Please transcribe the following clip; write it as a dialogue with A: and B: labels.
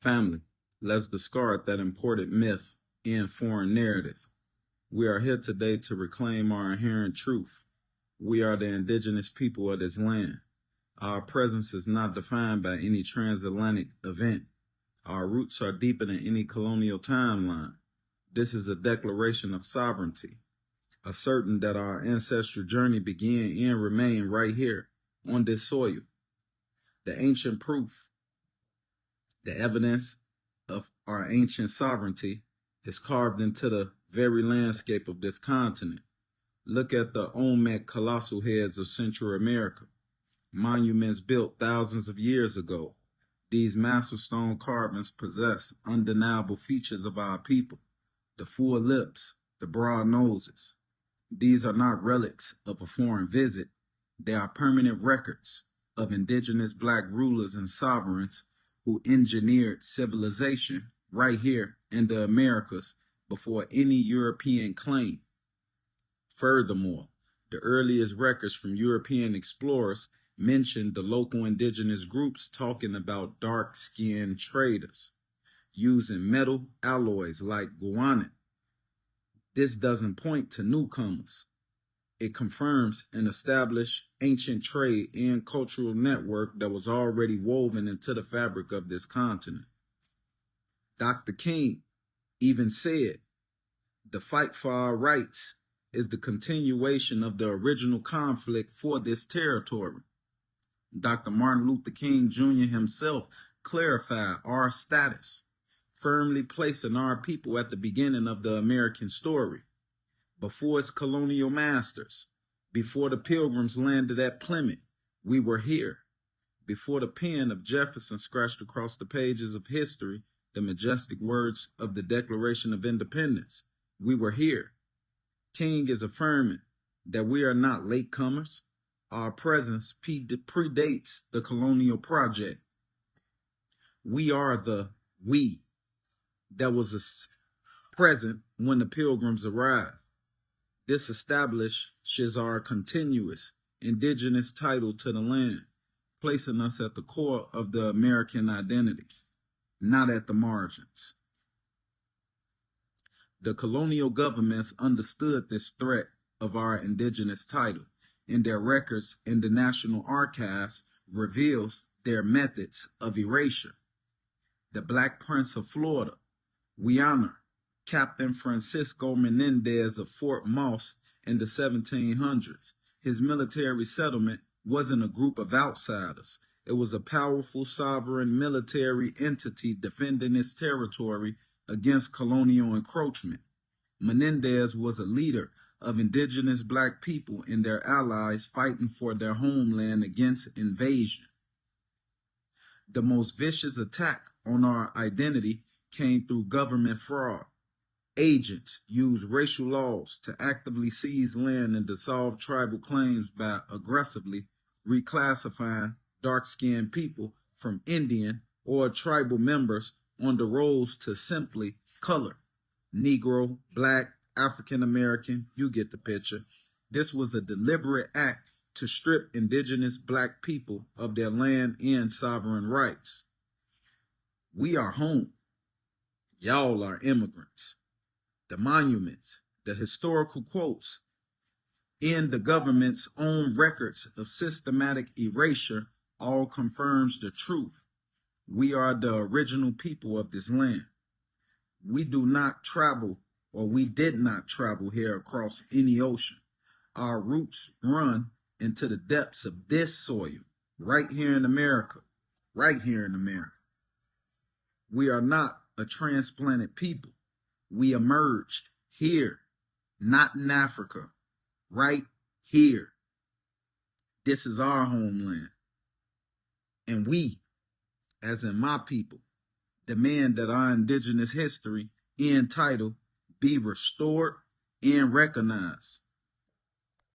A: Family, let's discard that imported myth and foreign narrative. We are here today to reclaim our inherent truth. We are the indigenous people of this land. Our presence is not defined by any transatlantic event. Our roots are deeper than any colonial timeline. This is a declaration of sovereignty, asserting that our ancestral journey began and remain right here on this soil. The ancient proof, the evidence of our ancient sovereignty is carved into the very landscape of this continent. Look at the Olmec colossal heads of Central America, monuments built thousands of years ago. These massive stone carvings possess undeniable features of our people: the full lips, the broad noses. These are not relics of a foreign visit. They are permanent records of indigenous black rulers and sovereigns who engineered civilization right here in the Americas before any European claim. Furthermore, the earliest records from European explorers mentioned the local indigenous groups talking about dark-skinned traders using metal alloys like guanite. This doesn't point to newcomers. It confirms an established ancient trade and cultural network that was already woven into the fabric of this continent. Dr. King even said, the fight for our rights is the continuation of the original conflict for this territory. Dr. Martin Luther King Jr. himself clarified our status, firmly placing our people at the beginning of the American story. Before its colonial masters, before the Pilgrims landed at Plymouth, we were here. Before the pen of Jefferson scratched across the pages of history the majestic words of the Declaration of Independence, we were here. King is affirming that we are not latecomers. Our presence predates the colonial project. We are the we that was present when the Pilgrims arrived. This establishes our continuous indigenous title to the land, placing us at the core of the American identity, not at the margins. The colonial governments understood this threat of our indigenous title, and their records in the National Archives reveals their methods of erasure. The Black Prince of Florida, we honor Captain Francisco Menendez of Fort Moss in the 1700s. His military settlement wasn't a group of outsiders. It was a powerful sovereign military entity defending its territory against colonial encroachment. Menendez was a leader of indigenous black people and their allies fighting for their homeland against invasion. The most vicious attack on our identity came through government fraud. Agents use racial laws to actively seize land and dissolve tribal claims by aggressively reclassifying dark-skinned people from Indian or tribal members on the rolls to simply color. Negro, Black, African American, you get the picture. This was a deliberate act to strip indigenous black people of their land and sovereign rights. We are home. Y'all are immigrants. The monuments, the historical quotes, and the government's own records of systematic erasure all confirms the truth. We are the original people of this land. We do not travel, or we did not travel here across any ocean. Our roots run into the depths of this soil, right here in America, right here in America. We are not a transplanted people. We emerged here, not in Africa, right here. This is our homeland. And we, as in my people, demand that our indigenous history and title be restored and recognized.